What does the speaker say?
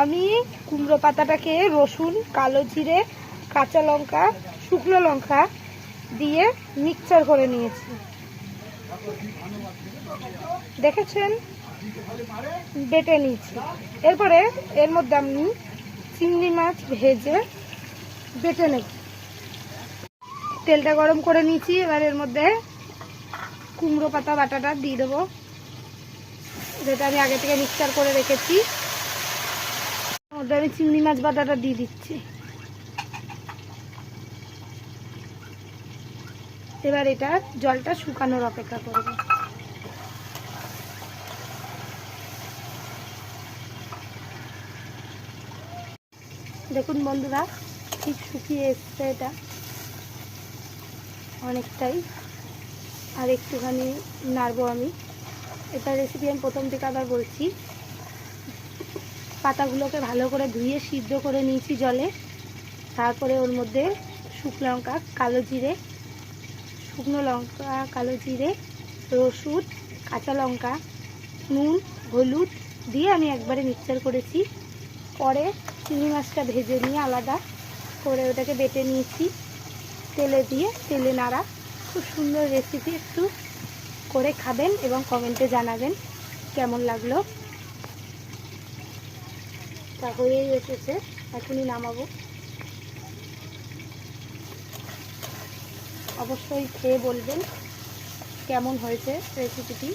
আমি কুমড়ো পাতাটাকে রসুন, কালো জিরে, কাঁচা লঙ্কা, শুকনো লঙ্কা দিয়ে মিক্সচার করে নিয়েছি। দেখেছেন, বেটে নিয়েছি। এরপরে এর মধ্যে আমি চিংড়ি মাছ ভেজে বেটে নেব। তেলটা গরম করে নিয়েছি। এবার এর মধ্যে কুমড়ো পাতা বাটাটা দিয়ে দেবো, যেটা আমি আগে থেকে মিক্সচার করে রেখেছি। ওর মধ্যে আমি চিংড়ি মাছ বাটাটা দিয়ে দিচ্ছি। এবার এটা জলটা শুকানোর অপেক্ষা করব। দেখুন বন্ধুরা, ঠিক শুকিয়ে এসছে এটা অনেকটাই। আর একটুখানি নাড়বো আমি। এটা রেসিপি আমি প্রথম থেকে আবার বলছি। পাতাগুলোকে ভালো করে ধুয়ে সিদ্ধ করে নিয়েছি জলে। তারপরে ওর মধ্যে শুকনো লঙ্কা, কালো জিরে, শুকনো লঙ্কা, কালো জিরে, রসুন, কাঁচা লঙ্কা, নুন, হলুদ দিয়ে আমি একবারে মিক্সচার করেছি। পরে চিংড়ি মাছটা ভেজে নিয়ে আলাদা করে ওটাকে বেটে নিয়েছি তেলে দিয়ে, তেলে নাড়া। খুব সুন্দর রেসিপি, একটু করে খাবেন এবং কমেন্টে জানাবেন কেমন লাগলো। তা হয়েই এসেছে, এখনই নামাবো। অবশ্যই খেয়ে বলবেন কেমন হয়েছে রেসিপিটি।